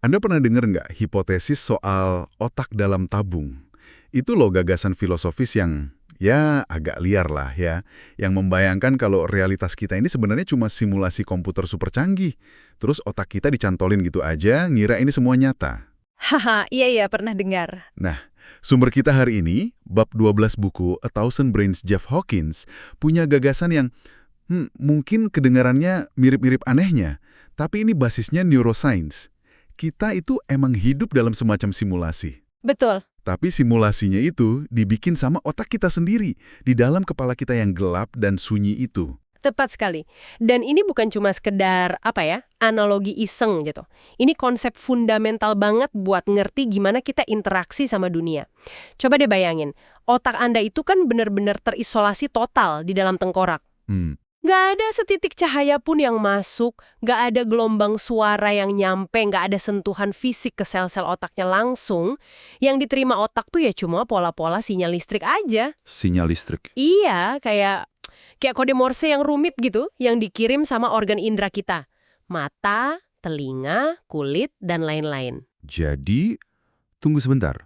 Anda pernah dengar nggak hipotesis soal otak dalam tabung? Itu loh gagasan filosofis yang ya agak liar lah ya, yang membayangkan kalau realitas kita ini sebenarnya cuma simulasi komputer super canggih. Terus otak kita dicantolin gitu aja, ngira ini semua nyata. Haha, iya pernah dengar. Nah, sumber kita hari ini, bab 12 buku A Thousand Brains Jeff Hawkins, punya gagasan yang mungkin kedengarannya mirip-mirip anehnya, tapi ini basisnya neuroscience. Kita itu emang hidup dalam semacam simulasi. Betul. Tapi simulasinya itu dibikin sama otak kita sendiri, di dalam kepala kita yang gelap dan sunyi itu. Tepat sekali. Dan ini bukan cuma sekedar, analogi iseng gitu. Ini konsep fundamental banget buat ngerti gimana kita interaksi sama dunia. Coba deh bayangin, otak Anda itu kan benar-benar terisolasi total di dalam tengkorak. Nggak ada setitik cahaya pun yang masuk, nggak ada gelombang suara yang nyampe, nggak ada sentuhan fisik ke sel-sel otaknya langsung. Yang diterima otak tuh ya cuma pola-pola sinyal listrik aja. Sinyal listrik? Iya, kayak kode Morse yang rumit gitu, yang dikirim sama organ indera kita. Mata, telinga, kulit, dan lain-lain. Jadi, tunggu sebentar.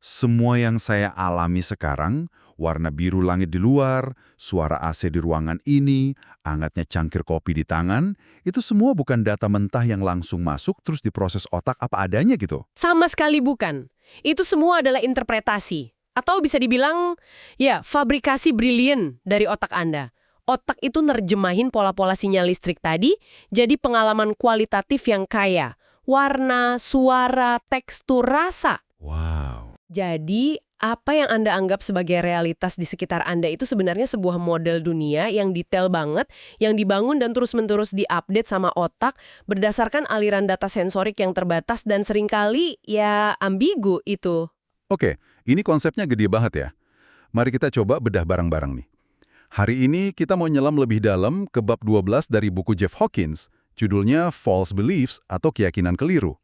Semua yang saya alami sekarang, warna biru langit di luar, suara AC di ruangan ini, hangatnya cangkir kopi di tangan, itu semua bukan data mentah yang langsung masuk terus diproses otak apa adanya gitu. Sama sekali bukan. Itu semua adalah interpretasi. Atau bisa dibilang, fabrikasi brilian dari otak Anda. Otak itu nerjemahin pola-pola sinyal listrik tadi jadi pengalaman kualitatif yang kaya. Warna, suara, tekstur, rasa. Wow. Jadi, apa yang Anda anggap sebagai realitas di sekitar Anda itu sebenarnya sebuah model dunia yang detail banget, yang dibangun dan terus-menerus diupdate sama otak berdasarkan aliran data sensorik yang terbatas dan seringkali ambigu itu. Oke, ini konsepnya gede banget ya. Mari kita coba bedah bareng-bareng nih. Hari ini kita mau nyelam lebih dalam ke bab 12 dari buku Jeff Hawkins, judulnya False Beliefs atau Keyakinan Keliru.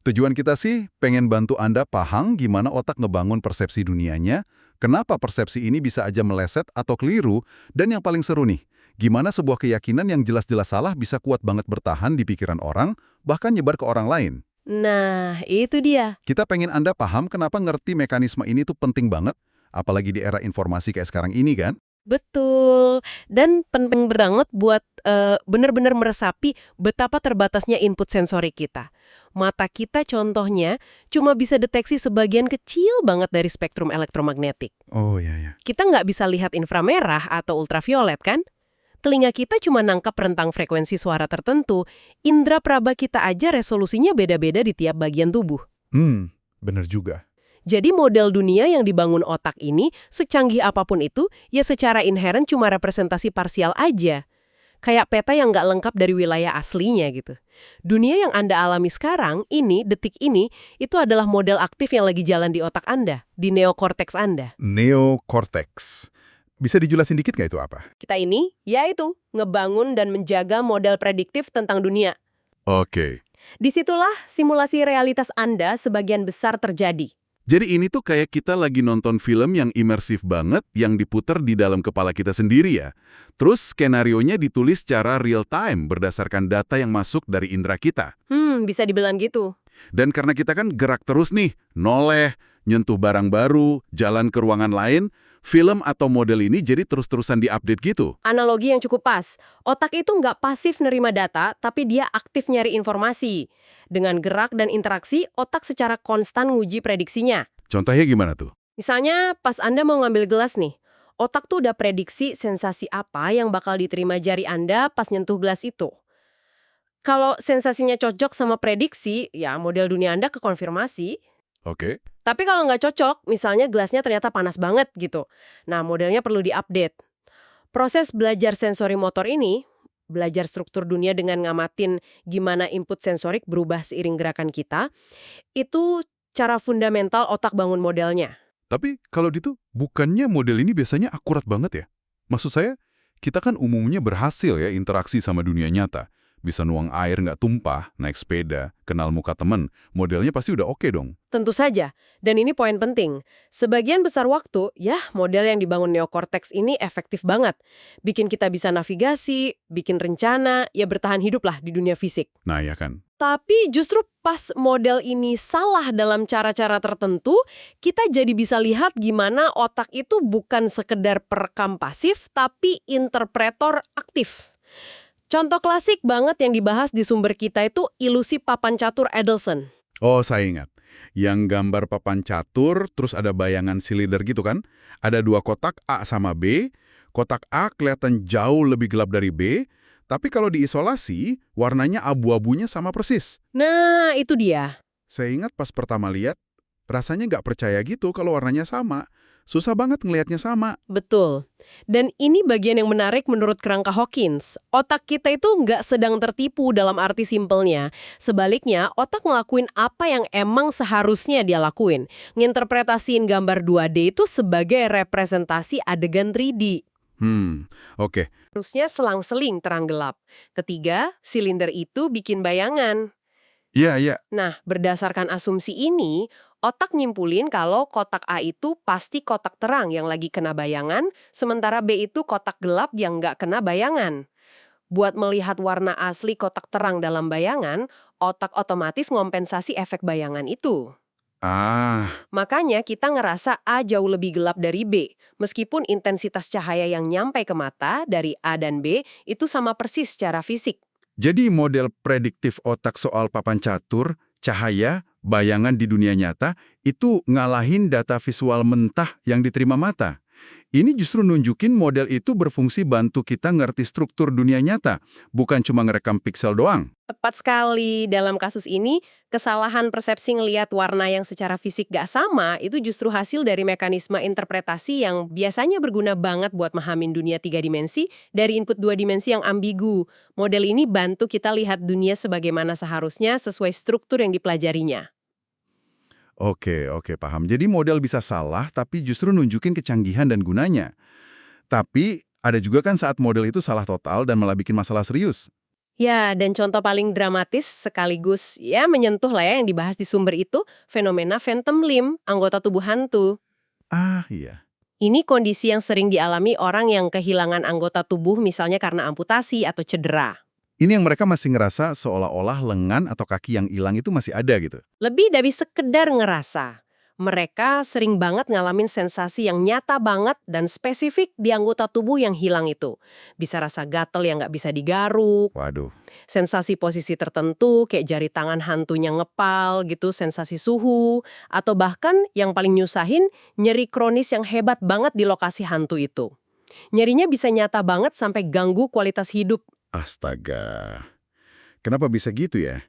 Tujuan kita sih pengen bantu Anda paham gimana otak ngebangun persepsi dunianya, kenapa persepsi ini bisa aja meleset atau keliru, dan yang paling seru nih, gimana sebuah keyakinan yang jelas-jelas salah bisa kuat banget bertahan di pikiran orang, bahkan nyebar ke orang lain. Nah, itu dia. Kita pengen Anda paham kenapa ngerti mekanisme ini tuh penting banget, apalagi di era informasi kayak sekarang ini kan? Betul. Dan penting banget buat benar-benar meresapi betapa terbatasnya input sensori kita. Mata kita contohnya cuma bisa deteksi sebagian kecil banget dari spektrum elektromagnetik. Oh iya. Kita nggak bisa lihat inframerah atau ultraviolet kan? Telinga kita cuma nangkap rentang frekuensi suara tertentu. Indra praba kita aja resolusinya beda-beda di tiap bagian tubuh. Bener juga. Jadi model dunia yang dibangun otak ini, secanggih apapun itu, ya secara inheren cuma representasi parsial aja. Kayak peta yang nggak lengkap dari wilayah aslinya gitu. Dunia yang Anda alami sekarang, detik ini, itu adalah model aktif yang lagi jalan di otak Anda, di neokorteks Anda. Neokorteks. Bisa dijelasin dikit nggak itu apa? Kita ini, yaitu, ngebangun dan menjaga model prediktif tentang dunia. Oke. Disitulah simulasi realitas Anda sebagian besar terjadi. Jadi ini tuh kayak kita lagi nonton film yang imersif banget, yang diputer di dalam kepala kita sendiri ya. Terus skenarionya ditulis secara real time berdasarkan data yang masuk dari indera kita. Bisa dibilang gitu. Dan karena kita kan gerak terus nih, noleh, nyentuh barang baru, jalan ke ruangan lain, film atau model ini jadi terus-terusan diupdate gitu. Analogi yang cukup pas. Otak itu nggak pasif nerima data, tapi dia aktif nyari informasi. Dengan gerak dan interaksi, otak secara konstan nguji prediksinya. Contohnya gimana tuh? Misalnya, pas Anda mau ngambil gelas nih, otak tuh udah prediksi sensasi apa yang bakal diterima jari Anda pas nyentuh gelas itu. Kalau sensasinya cocok sama prediksi, ya model dunia Anda kekonfirmasi. Oke. Tapi kalau nggak cocok, misalnya gelasnya ternyata panas banget gitu. Nah, modelnya perlu diupdate. Proses belajar sensori motor ini, belajar struktur dunia dengan ngamatin gimana input sensorik berubah seiring gerakan kita, itu cara fundamental otak bangun modelnya. Tapi kalau gitu, bukannya model ini biasanya akurat banget ya? Maksud saya, kita kan umumnya berhasil ya interaksi sama dunia nyata. Bisa nuang air nggak tumpah, naik sepeda, kenal muka temen, modelnya pasti udah oke dong. Tentu saja, dan ini poin penting. Sebagian besar waktu, model yang dibangun neokorteks ini efektif banget. Bikin kita bisa navigasi, bikin rencana, ya bertahan hidup lah di dunia fisik. Nah ya kan, Tapi justru pas model ini salah dalam cara-cara tertentu, kita jadi bisa lihat gimana otak itu bukan sekedar perekam pasif, tapi interpretor aktif. Contoh klasik banget yang dibahas di sumber kita itu ilusi papan catur Adelson. Oh, saya ingat. Yang gambar papan catur, terus ada bayangan silinder gitu kan? Ada dua kotak A sama B. Kotak A kelihatan jauh lebih gelap dari B, tapi kalau diisolasi, warnanya abu-abunya sama persis. Nah, itu dia. Saya ingat pas pertama lihat, rasanya nggak percaya gitu kalau warnanya sama. Susah banget ngelihatnya sama. Betul. Dan ini bagian yang menarik menurut kerangka Hawkins. Otak kita itu nggak sedang tertipu dalam arti simpelnya. Sebaliknya, otak ngelakuin apa yang emang seharusnya dia lakuin. Nginterpretasiin gambar 2D itu sebagai representasi adegan 3D. Oke. Harusnya selang-seling terang gelap. Ketiga, silinder itu bikin bayangan. Iya, iya. Nah, berdasarkan asumsi ini, otak nyimpulin kalau kotak A itu pasti kotak terang yang lagi kena bayangan, sementara B itu kotak gelap yang nggak kena bayangan. Buat melihat warna asli kotak terang dalam bayangan, otak otomatis ngompensasi efek bayangan itu. Ah, Makanya kita ngerasa A jauh lebih gelap dari B, meskipun intensitas cahaya yang nyampe ke mata dari A dan B itu sama persis secara fisik. jadi model prediktif otak soal papan catur, cahaya, bayangan di dunia nyata, itu ngalahin data visual mentah yang diterima mata. Ini justru nunjukin model itu berfungsi bantu kita ngerti struktur dunia nyata, bukan cuma ngerekam piksel doang. Tepat sekali, dalam kasus ini, kesalahan persepsi ngelihat warna yang secara fisik gak sama itu justru hasil dari mekanisme interpretasi yang biasanya berguna banget buat memahami dunia 3 dimensi dari input 2 dimensi yang ambigu. Model ini bantu kita lihat dunia sebagaimana seharusnya sesuai struktur yang dipelajarinya. Oke, paham. Jadi model bisa salah, tapi justru nunjukin kecanggihan dan gunanya. Tapi ada juga kan saat model itu salah total dan malah bikin masalah serius. Ya, dan contoh paling dramatis sekaligus ya menyentuh lah ya yang dibahas di sumber itu, fenomena phantom limb, anggota tubuh hantu. Ah, iya. Ini kondisi yang sering dialami orang yang kehilangan anggota tubuh misalnya karena amputasi atau cedera. Ini yang mereka masih ngerasa seolah-olah lengan atau kaki yang hilang itu masih ada gitu. Lebih dari sekedar ngerasa. Mereka sering banget ngalamin sensasi yang nyata banget dan spesifik di anggota tubuh yang hilang itu. Bisa rasa gatel yang nggak bisa digaruk, Waduh. sensasi posisi tertentu kayak jari tangan hantunya ngepal gitu, sensasi suhu, atau bahkan yang paling nyusahin, nyeri kronis yang hebat banget di lokasi hantu itu. Nyerinya bisa nyata banget sampai ganggu kualitas hidup. Astaga. Kenapa bisa gitu ya?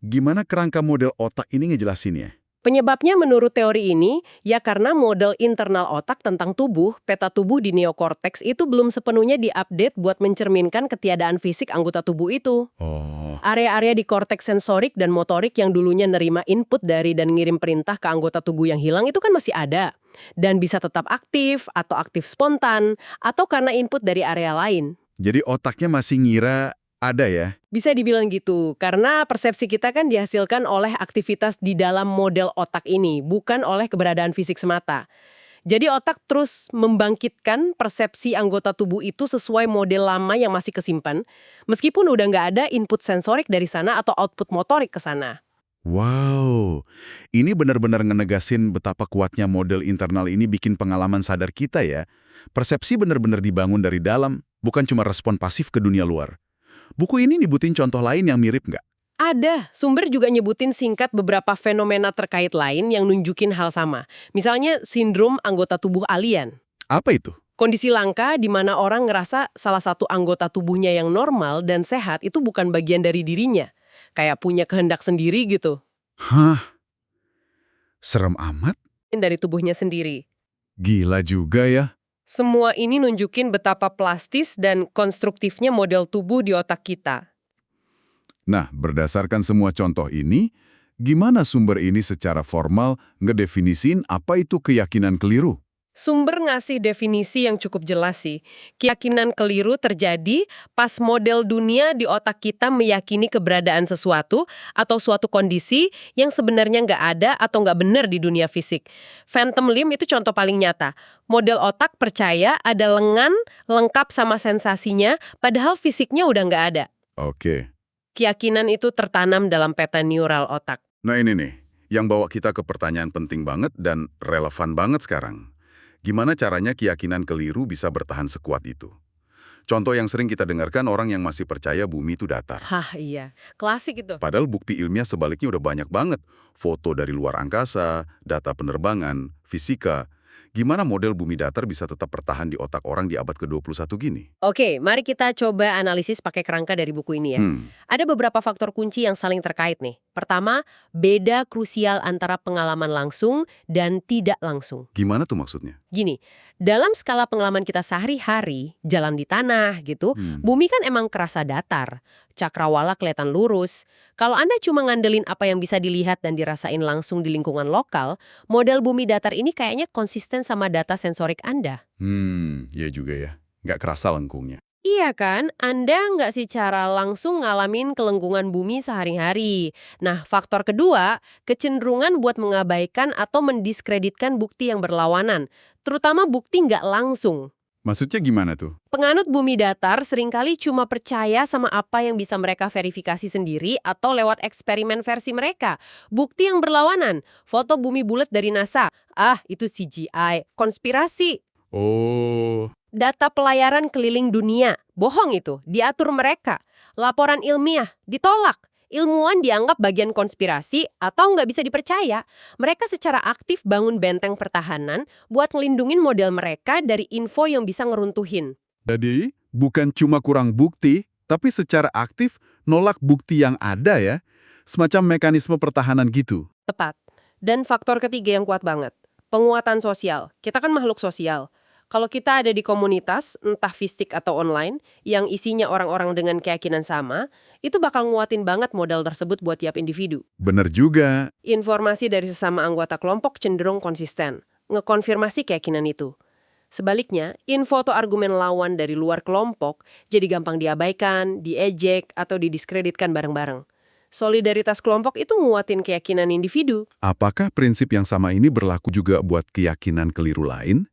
Gimana kerangka model otak ini ngejelasinnya? Penyebabnya menurut teori ini, ya karena model internal otak tentang tubuh, peta tubuh di neokorteks itu belum sepenuhnya diupdate buat mencerminkan ketiadaan fisik anggota tubuh itu. Oh, Area-area di korteks sensorik dan motorik yang dulunya nerima input dari dan ngirim perintah ke anggota tubuh yang hilang itu kan masih ada. Dan bisa tetap aktif, atau aktif spontan, atau karena input dari area lain. jadi otaknya masih ngira ada ya? Bisa dibilang gitu, karena persepsi kita kan dihasilkan oleh aktivitas di dalam model otak ini, bukan oleh keberadaan fisik semata. Jadi otak terus membangkitkan persepsi anggota tubuh itu sesuai model lama yang masih kesimpan, meskipun udah nggak ada input sensorik dari sana atau output motorik ke sana. Wow, ini benar-benar ngenegasin betapa kuatnya model internal ini bikin pengalaman sadar kita ya. Persepsi benar-benar dibangun dari dalam, bukan cuma respon pasif ke dunia luar. Buku ini nyebutin contoh lain yang mirip nggak? Ada, sumber juga nyebutin singkat beberapa fenomena terkait lain yang nunjukin hal sama. Misalnya sindrom anggota tubuh alien. Apa itu? Kondisi langka di mana orang ngerasa salah satu anggota tubuhnya yang normal dan sehat itu bukan bagian dari dirinya. Kayak punya kehendak sendiri gitu. Hah? Serem amat? Dari tubuhnya sendiri. Gila juga ya. Semua ini nunjukin betapa plastis dan konstruktifnya model tubuh di otak kita. Nah, berdasarkan semua contoh ini, gimana sumber ini secara formal ngedefinisin apa itu keyakinan keliru? Sumber ngasih definisi yang cukup jelas sih. Keyakinan keliru terjadi pas model dunia di otak kita meyakini keberadaan sesuatu atau suatu kondisi yang sebenarnya nggak ada atau nggak benar di dunia fisik. Phantom limb itu contoh paling nyata. Model otak percaya ada lengan lengkap sama sensasinya, padahal fisiknya udah nggak ada. Oke. Keyakinan itu tertanam dalam peta neural otak. Nah ini nih, yang bawa kita ke pertanyaan penting banget dan relevan banget sekarang. Gimana caranya keyakinan keliru bisa bertahan sekuat itu? Contoh yang sering kita dengarkan orang yang masih percaya bumi itu datar. Hah, iya. Klasik itu. Padahal bukti ilmiah sebaliknya udah banyak banget. Foto dari luar angkasa, data penerbangan, fisika. Gimana model bumi datar bisa tetap bertahan di otak orang di abad ke-21 gini? Oke, mari kita coba analisis pakai kerangka dari buku ini ya. Ada beberapa faktor kunci yang saling terkait nih. Pertama, beda krusial antara pengalaman langsung dan tidak langsung. Gimana tuh maksudnya? Gini, dalam skala pengalaman kita sehari-hari, jalan di tanah gitu, bumi kan emang kerasa datar. Cakrawala kelihatan lurus. Kalau Anda cuma ngandelin apa yang bisa dilihat dan dirasain langsung di lingkungan lokal, model bumi datar ini kayaknya konsisten sama data sensorik Anda. Ya juga ya. Nggak kerasa lengkungnya. Iya kan, Anda nggak secara langsung ngalamin kelengkungan bumi sehari-hari. Nah, faktor kedua, kecenderungan buat mengabaikan atau mendiskreditkan bukti yang berlawanan, terutama bukti nggak langsung. Maksudnya gimana tuh? Penganut bumi datar seringkali cuma percaya sama apa yang bisa mereka verifikasi sendiri atau lewat eksperimen versi mereka. Bukti yang berlawanan, foto bumi bulat dari NASA, itu CGI, konspirasi. Oh, Data pelayaran keliling dunia, bohong itu, diatur mereka. Laporan ilmiah, ditolak. Ilmuwan dianggap bagian konspirasi atau nggak bisa dipercaya. Mereka secara aktif bangun benteng pertahanan buat ngelindungin model mereka dari info yang bisa ngeruntuhin. jadi bukan cuma kurang bukti, tapi secara aktif nolak bukti yang ada ya. Semacam mekanisme pertahanan gitu. Tepat. Dan faktor ketiga yang kuat banget, penguatan sosial. Kita kan makhluk sosial. Kalau kita ada di komunitas, entah fisik atau online, yang isinya orang-orang dengan keyakinan sama, itu bakal nguatin banget modal tersebut buat tiap individu. Bener juga. Informasi dari sesama anggota kelompok cenderung konsisten, ngekonfirmasi keyakinan itu. Sebaliknya, info atau argumen lawan dari luar kelompok jadi gampang diabaikan, diejek, atau didiskreditkan bareng-bareng. Solidaritas kelompok itu nguatin keyakinan individu. Apakah prinsip yang sama ini berlaku juga buat keyakinan keliru lain?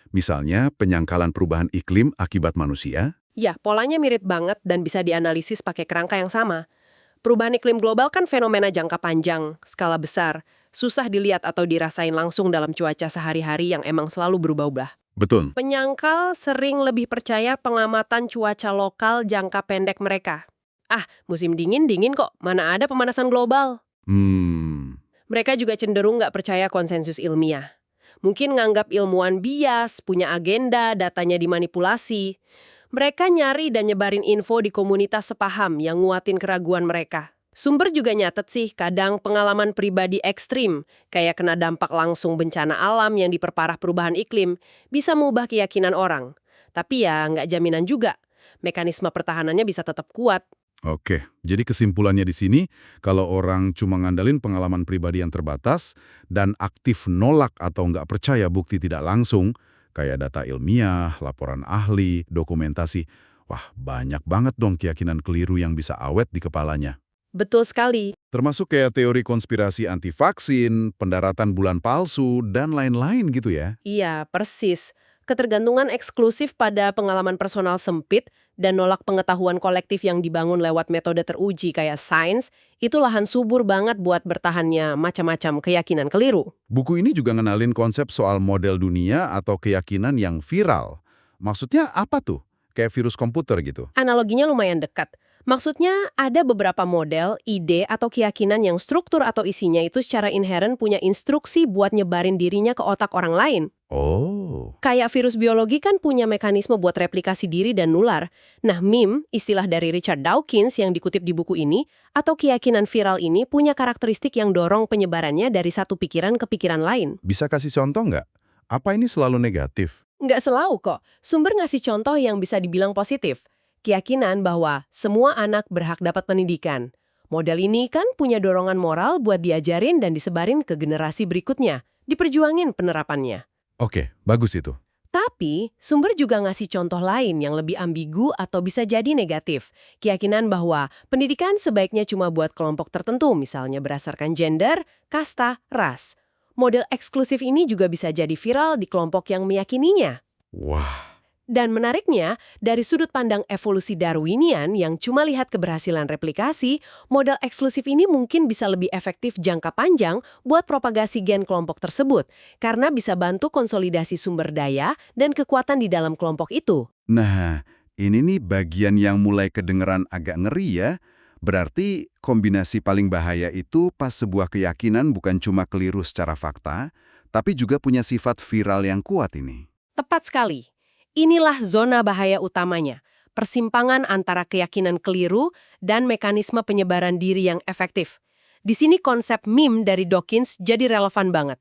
Misalnya penyangkalan perubahan iklim akibat manusia? Ya, polanya mirip banget dan bisa dianalisis pakai kerangka yang sama. Perubahan iklim global kan fenomena jangka panjang, skala besar, susah dilihat atau dirasain langsung dalam cuaca sehari-hari yang emang selalu berubah-ubah. Betul. Penyangkal sering lebih percaya pengamatan cuaca lokal jangka pendek mereka. Musim dingin kok, mana ada pemanasan global. Mereka juga cenderung nggak percaya konsensus ilmiah. Mungkin nganggap ilmuwan bias, punya agenda, datanya dimanipulasi. Mereka nyari dan nyebarin info di komunitas sepaham yang nguatin keraguan mereka. Sumber juga nyatet sih, kadang pengalaman pribadi ekstrim, kayak kena dampak langsung bencana alam yang diperparah perubahan iklim, bisa mengubah keyakinan orang. Tapi ya nggak jaminan juga. Mekanisme pertahanannya bisa tetap kuat. Oke, jadi kesimpulannya di sini, kalau orang cuma ngandalin pengalaman pribadi yang terbatas dan aktif nolak atau nggak percaya bukti tidak langsung, kayak data ilmiah, laporan ahli, dokumentasi, wah banyak banget dong keyakinan keliru yang bisa awet di kepalanya. Betul sekali. Termasuk kayak teori konspirasi anti-vaksin, pendaratan bulan palsu, dan lain-lain gitu ya. Iya, persis. Ketergantungan eksklusif pada pengalaman personal sempit dan nolak pengetahuan kolektif yang dibangun lewat metode teruji kayak sains, itu lahan subur banget buat bertahannya macam-macam keyakinan keliru. Buku ini juga ngenalin konsep soal model dunia atau keyakinan yang viral. Maksudnya apa tuh? Kayak virus komputer gitu. Analoginya lumayan dekat. Maksudnya ada beberapa model, ide, atau keyakinan yang struktur atau isinya itu secara inheren punya instruksi buat nyebarin dirinya ke otak orang lain. Oh. Kayak virus biologi kan punya mekanisme buat replikasi diri dan nular. Nah, meme, istilah dari Richard Dawkins yang dikutip di buku ini, atau keyakinan viral ini punya karakteristik yang dorong penyebarannya dari satu pikiran ke pikiran lain. Bisa kasih contoh nggak? Apa ini selalu negatif? Nggak selalu kok. Sumber ngasih contoh yang bisa dibilang positif. Keyakinan bahwa semua anak berhak dapat pendidikan. Model ini kan punya dorongan moral buat diajarin dan disebarin ke generasi berikutnya. Diperjuangin penerapannya. Oke, bagus itu. Tapi, sumber juga ngasih contoh lain yang lebih ambigu atau bisa jadi negatif. Keyakinan bahwa pendidikan sebaiknya cuma buat kelompok tertentu, misalnya berdasarkan gender, kasta, ras. Model eksklusif ini juga bisa jadi viral di kelompok yang meyakininya. Wah, Dan menariknya, dari sudut pandang evolusi Darwinian yang cuma lihat keberhasilan replikasi, model eksklusif ini mungkin bisa lebih efektif jangka panjang buat propagasi gen kelompok tersebut, karena bisa bantu konsolidasi sumber daya dan kekuatan di dalam kelompok itu. Nah, ini nih bagian yang mulai kedengeran agak ngeri ya. Berarti kombinasi paling bahaya itu pas sebuah keyakinan bukan cuma keliru secara fakta, tapi juga punya sifat viral yang kuat ini. Tepat sekali. Inilah zona bahaya utamanya, persimpangan antara keyakinan keliru dan mekanisme penyebaran diri yang efektif. Di sini konsep meme dari Dawkins jadi relevan banget.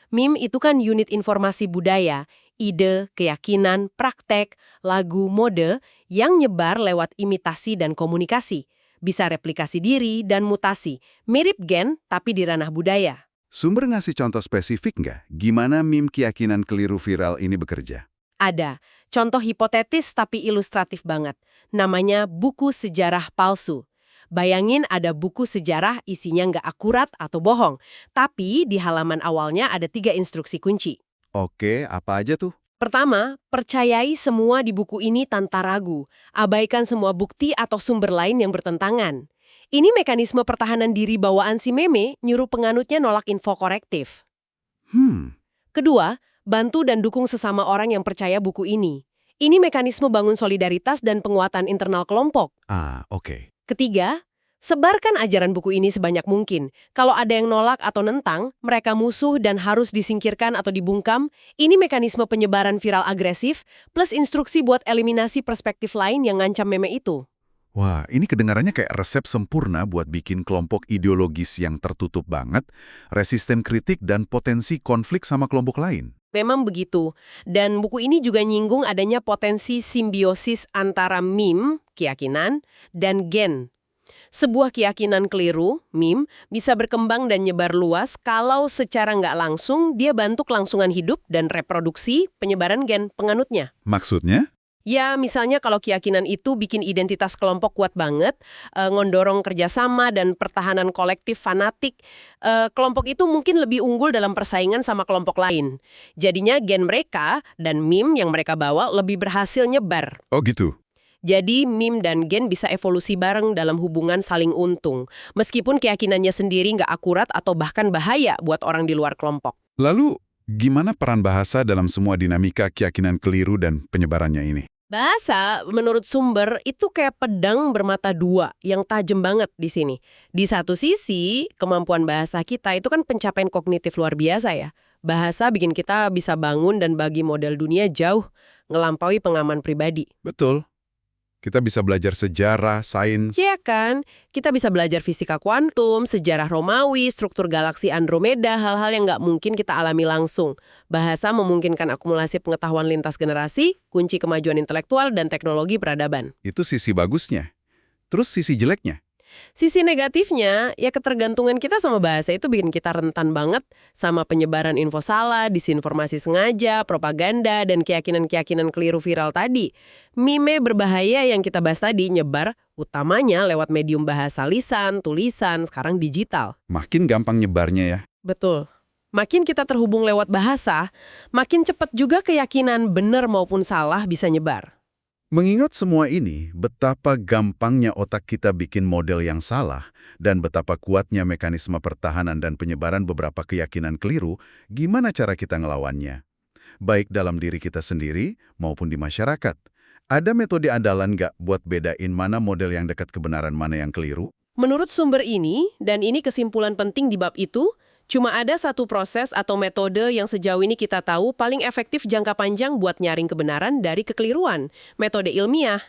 Meme itu kan unit informasi budaya, ide, keyakinan, praktek, lagu, mode yang nyebar lewat imitasi dan komunikasi. Bisa replikasi diri dan mutasi, mirip gen tapi di ranah budaya. Sumber ngasih contoh spesifik nggak? Gimana meme keyakinan keliru viral ini bekerja? Ada. Contoh hipotetis tapi ilustratif banget. Namanya buku sejarah palsu. Bayangin ada buku sejarah isinya nggak akurat atau bohong. Tapi di halaman awalnya ada 3 instruksi kunci. Oke, apa aja tuh? Pertama, percayai semua di buku ini tanpa ragu. Abaikan semua bukti atau sumber lain yang bertentangan. Ini mekanisme pertahanan diri bawaan si meme nyuruh penganutnya nolak info korektif. Kedua, bantu dan dukung sesama orang yang percaya buku ini. Ini mekanisme bangun solidaritas dan penguatan internal kelompok. Oke. Ketiga, sebarkan ajaran buku ini sebanyak mungkin. Kalau ada yang nolak atau nentang, mereka musuh dan harus disingkirkan atau dibungkam. Ini mekanisme penyebaran viral agresif, plus instruksi buat eliminasi perspektif lain yang ngancam meme itu. Wah, ini kedengarannya kayak resep sempurna buat bikin kelompok ideologis yang tertutup banget, resisten kritik dan potensi konflik sama kelompok lain. Memang begitu. Dan buku ini juga nyinggung adanya potensi simbiosis antara meme, keyakinan, dan gen. Sebuah keyakinan keliru, meme, bisa berkembang dan nyebar luas kalau secara nggak langsung dia bantu kelangsungan hidup dan reproduksi penyebaran gen penganutnya. Maksudnya? Ya, misalnya kalau keyakinan itu bikin identitas kelompok kuat banget, ngondorong kerjasama dan pertahanan kolektif fanatik, kelompok itu mungkin lebih unggul dalam persaingan sama kelompok lain. Jadinya gen mereka dan meme yang mereka bawa lebih berhasil nyebar. Oh gitu. Jadi meme dan gen bisa evolusi bareng dalam hubungan saling untung, meskipun keyakinannya sendiri nggak akurat atau bahkan bahaya buat orang di luar kelompok. Lalu, gimana peran bahasa dalam semua dinamika keyakinan keliru dan penyebarannya ini? Bahasa, menurut sumber, itu kayak pedang bermata dua yang tajam banget di sini. Di satu sisi, kemampuan bahasa kita itu kan pencapaian kognitif luar biasa ya. Bahasa bikin kita bisa bangun dan bagi model dunia jauh, ngelampaui pengaman pribadi. Betul. Kita bisa belajar sejarah, sains. Iya kan? Kita bisa belajar fisika kuantum, sejarah Romawi, struktur galaksi Andromeda, hal-hal yang nggak mungkin kita alami langsung. Bahasa memungkinkan akumulasi pengetahuan lintas generasi, kunci kemajuan intelektual dan teknologi peradaban. Itu sisi bagusnya. Terus sisi jeleknya? Sisi negatifnya, ya ketergantungan kita sama bahasa itu bikin kita rentan banget sama penyebaran info salah, disinformasi sengaja, propaganda, dan keyakinan-keyakinan keliru viral tadi. Meme berbahaya yang kita bahas tadi nyebar utamanya lewat medium bahasa lisan, tulisan, sekarang digital. Makin gampang nyebarnya ya. Betul. Makin kita terhubung lewat bahasa, makin cepat juga keyakinan benar maupun salah bisa nyebar. Mengingat semua ini, betapa gampangnya otak kita bikin model yang salah dan betapa kuatnya mekanisme pertahanan dan penyebaran beberapa keyakinan keliru, gimana cara kita ngelawannya? Baik dalam diri kita sendiri maupun di masyarakat. Ada metode andalan nggak buat bedain mana model yang dekat kebenaran, mana yang keliru? Menurut sumber ini, dan ini kesimpulan penting di bab itu, cuma ada satu proses atau metode yang sejauh ini kita tahu paling efektif jangka panjang buat nyaring kebenaran dari kekeliruan. Metode ilmiah.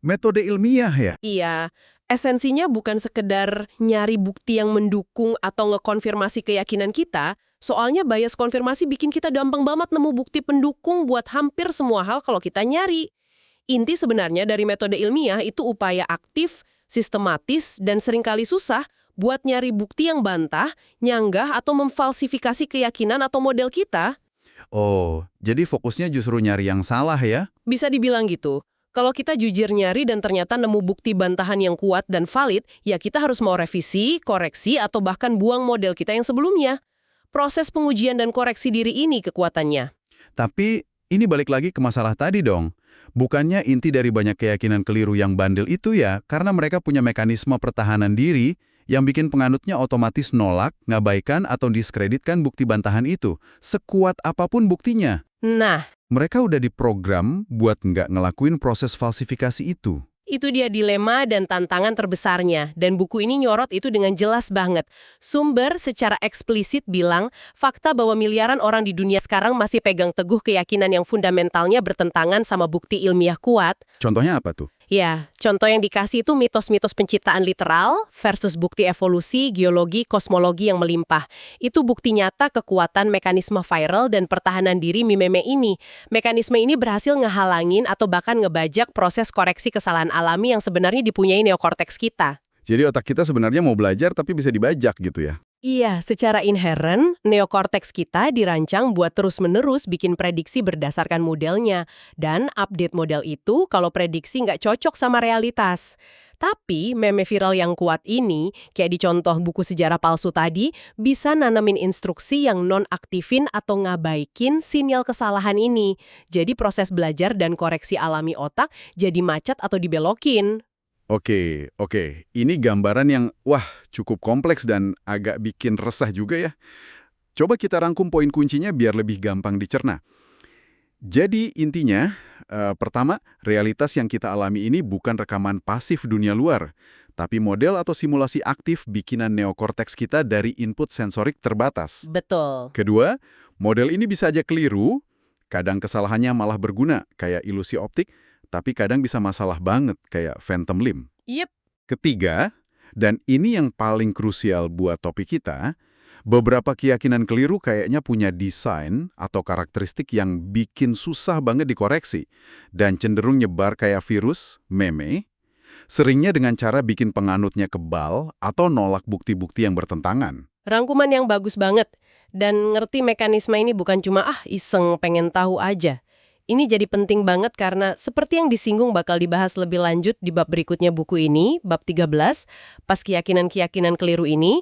Metode ilmiah ya? Iya, esensinya bukan sekedar nyari bukti yang mendukung atau ngekonfirmasi keyakinan kita, soalnya bias konfirmasi bikin kita gampang banget nemu bukti pendukung buat hampir semua hal kalau kita nyari. Inti sebenarnya dari metode ilmiah itu upaya aktif, sistematis, dan seringkali susah buat nyari bukti yang bantah, nyanggah, atau memfalsifikasi keyakinan atau model kita. Oh, jadi fokusnya justru nyari yang salah ya? Bisa dibilang gitu. Kalau kita jujur nyari dan ternyata nemu bukti bantahan yang kuat dan valid, ya kita harus mau revisi, koreksi, atau bahkan buang model kita yang sebelumnya. Proses pengujian dan koreksi diri ini kekuatannya. Tapi ini balik lagi ke masalah tadi dong. Bukannya inti dari banyak keyakinan keliru yang bandel itu ya, karena mereka punya mekanisme pertahanan diri yang bikin penganutnya otomatis nolak, ngabaikan, atau diskreditkan bukti bantahan itu, sekuat apapun buktinya. Nah, Mereka udah diprogram buat nggak ngelakuin proses falsifikasi itu. itu dia dilema dan tantangan terbesarnya. Dan buku ini nyorot itu dengan jelas banget. Sumber secara eksplisit bilang, fakta bahwa miliaran orang di dunia sekarang masih pegang teguh keyakinan yang fundamentalnya bertentangan sama bukti ilmiah kuat. Contohnya apa tuh? Ya, contoh yang dikasih itu mitos-mitos penciptaan literal versus bukti evolusi, geologi, kosmologi yang melimpah. Itu bukti nyata kekuatan mekanisme viral dan pertahanan diri mimeme ini. Mekanisme ini berhasil ngehalangin atau bahkan ngebajak proses koreksi kesalahan alami yang sebenarnya dipunyai neokorteks kita. Jadi otak kita sebenarnya mau belajar tapi bisa dibajak gitu ya? Iya, secara inheren, neokorteks kita dirancang buat terus-menerus bikin prediksi berdasarkan modelnya. Dan update model itu kalau prediksi nggak cocok sama realitas. Tapi meme viral yang kuat ini, kayak di contoh buku sejarah palsu tadi, bisa nanamin instruksi yang non-aktifin atau ngabaikin sinyal kesalahan ini. Jadi proses belajar dan koreksi alami otak jadi macet atau dibelokin. Oke. Ini gambaran yang, cukup kompleks dan agak bikin resah juga ya. Coba kita rangkum poin kuncinya biar lebih gampang dicerna. Jadi intinya, pertama, realitas yang kita alami ini bukan rekaman pasif dunia luar, tapi model atau simulasi aktif bikinan neokorteks kita dari input sensorik terbatas. Betul. Kedua, model ini bisa aja keliru, kadang kesalahannya malah berguna, kayak ilusi optik, tapi kadang bisa masalah banget, kayak phantom limb. Yep. Ketiga, dan ini yang paling krusial buat topik kita, beberapa keyakinan keliru kayaknya punya desain atau karakteristik yang bikin susah banget dikoreksi, dan cenderung nyebar kayak virus, meme, seringnya dengan cara bikin penganutnya kebal atau nolak bukti-bukti yang bertentangan. Rangkuman yang bagus banget. Dan ngerti mekanisme ini bukan cuma iseng pengen tahu aja. Ini jadi penting banget karena seperti yang disinggung bakal dibahas lebih lanjut di bab berikutnya buku ini, bab 13, pas keyakinan-keyakinan keliru ini,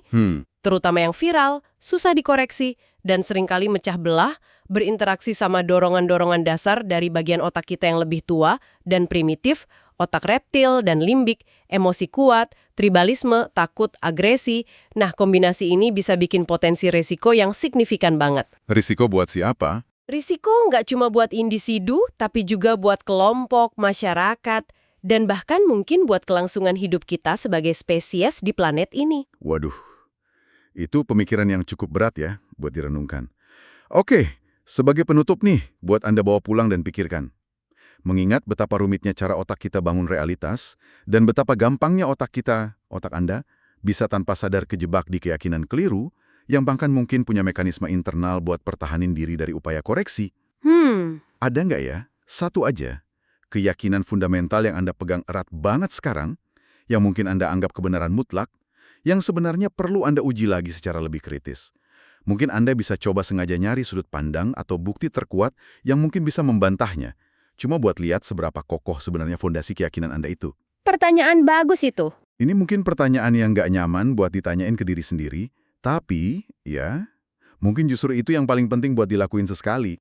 terutama yang viral, susah dikoreksi, dan seringkali mecah belah, berinteraksi sama dorongan-dorongan dasar dari bagian otak kita yang lebih tua dan primitif, otak reptil dan limbik, emosi kuat, tribalisme, takut, agresi. Nah, kombinasi ini bisa bikin potensi resiko yang signifikan banget. Risiko buat siapa? Risiko nggak cuma buat individu, tapi juga buat kelompok, masyarakat, dan bahkan mungkin buat kelangsungan hidup kita sebagai spesies di planet ini. Waduh, itu pemikiran yang cukup berat ya buat direnungkan. Oke, sebagai penutup nih, buat Anda bawa pulang dan pikirkan. Mengingat betapa rumitnya cara otak kita bangun realitas, dan betapa gampangnya otak Anda, bisa tanpa sadar kejebak di keyakinan keliru, yang bahkan mungkin punya mekanisme internal buat pertahanin diri dari upaya koreksi. Ada nggak ya, satu aja, keyakinan fundamental yang Anda pegang erat banget sekarang, yang mungkin Anda anggap kebenaran mutlak, yang sebenarnya perlu Anda uji lagi secara lebih kritis. Mungkin Anda bisa coba sengaja nyari sudut pandang atau bukti terkuat yang mungkin bisa membantahnya, cuma buat lihat seberapa kokoh sebenarnya fondasi keyakinan Anda itu. Pertanyaan bagus itu. Ini mungkin pertanyaan yang nggak nyaman buat ditanyain ke diri sendiri, tapi, ya, mungkin justru itu yang paling penting buat dilakuin sesekali.